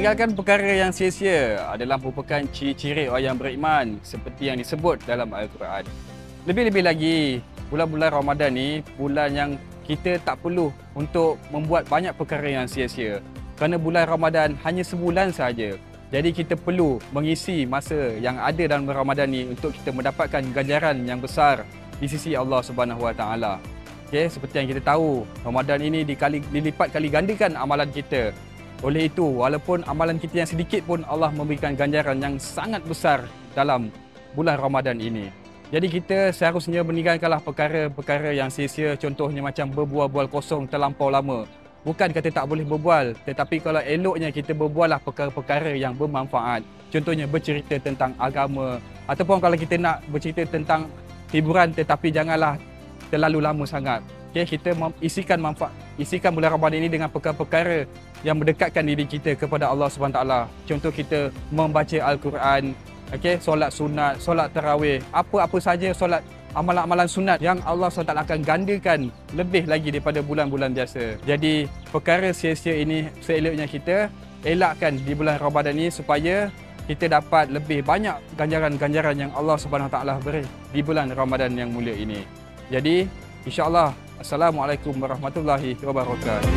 Meninggalkan perkara yang sia-sia adalah merupakan ciri-ciri orang yang beriman seperti yang disebut dalam Al-Quran. Lebih-lebih lagi, bulan-bulan Ramadan ni bulan yang kita tak perlu untuk membuat banyak perkara yang sia-sia. Kerana bulan Ramadan hanya sebulan sahaja. Jadi kita perlu mengisi masa yang ada dalam bulan Ramadan ni untuk kita mendapatkan ganjaran yang besar di sisi Allah Subhanahu Wa Taala. Okey, seperti yang kita tahu, Ramadan ini dilipat kali gandakan amalan kita. Oleh itu, walaupun amalan kita yang sedikit pun Allah memberikan ganjaran yang sangat besar dalam bulan Ramadan ini. Jadi kita seharusnya meninggalkanlah perkara-perkara yang sia-sia, contohnya macam berbual-bual kosong terlampau lama. Bukan kata tak boleh berbual, tetapi kalau eloknya kita berbuallah perkara-perkara yang bermanfaat. Contohnya bercerita tentang agama, ataupun kalau kita nak bercerita tentang hiburan, tetapi janganlah terlalu lama sangat. Okay, kita isikan bulan Ramadan ini dengan perkara-perkara yang mendekatkan diri kita kepada Allah SWT. Contoh kita membaca Al-Quran, okay, solat sunat, solat tarawih, apa-apa saja solat amalan-amalan sunat yang Allah SWT akan gandakan lebih lagi daripada bulan-bulan biasa. Jadi perkara sia-sia ini seeloknya kita elakkan di bulan Ramadan ini supaya kita dapat lebih banyak ganjaran-ganjaran yang Allah SWT beri di bulan Ramadan yang mulia ini. Jadi insya-Allah, Assalamualaikum warahmatullahi wabarakatuh.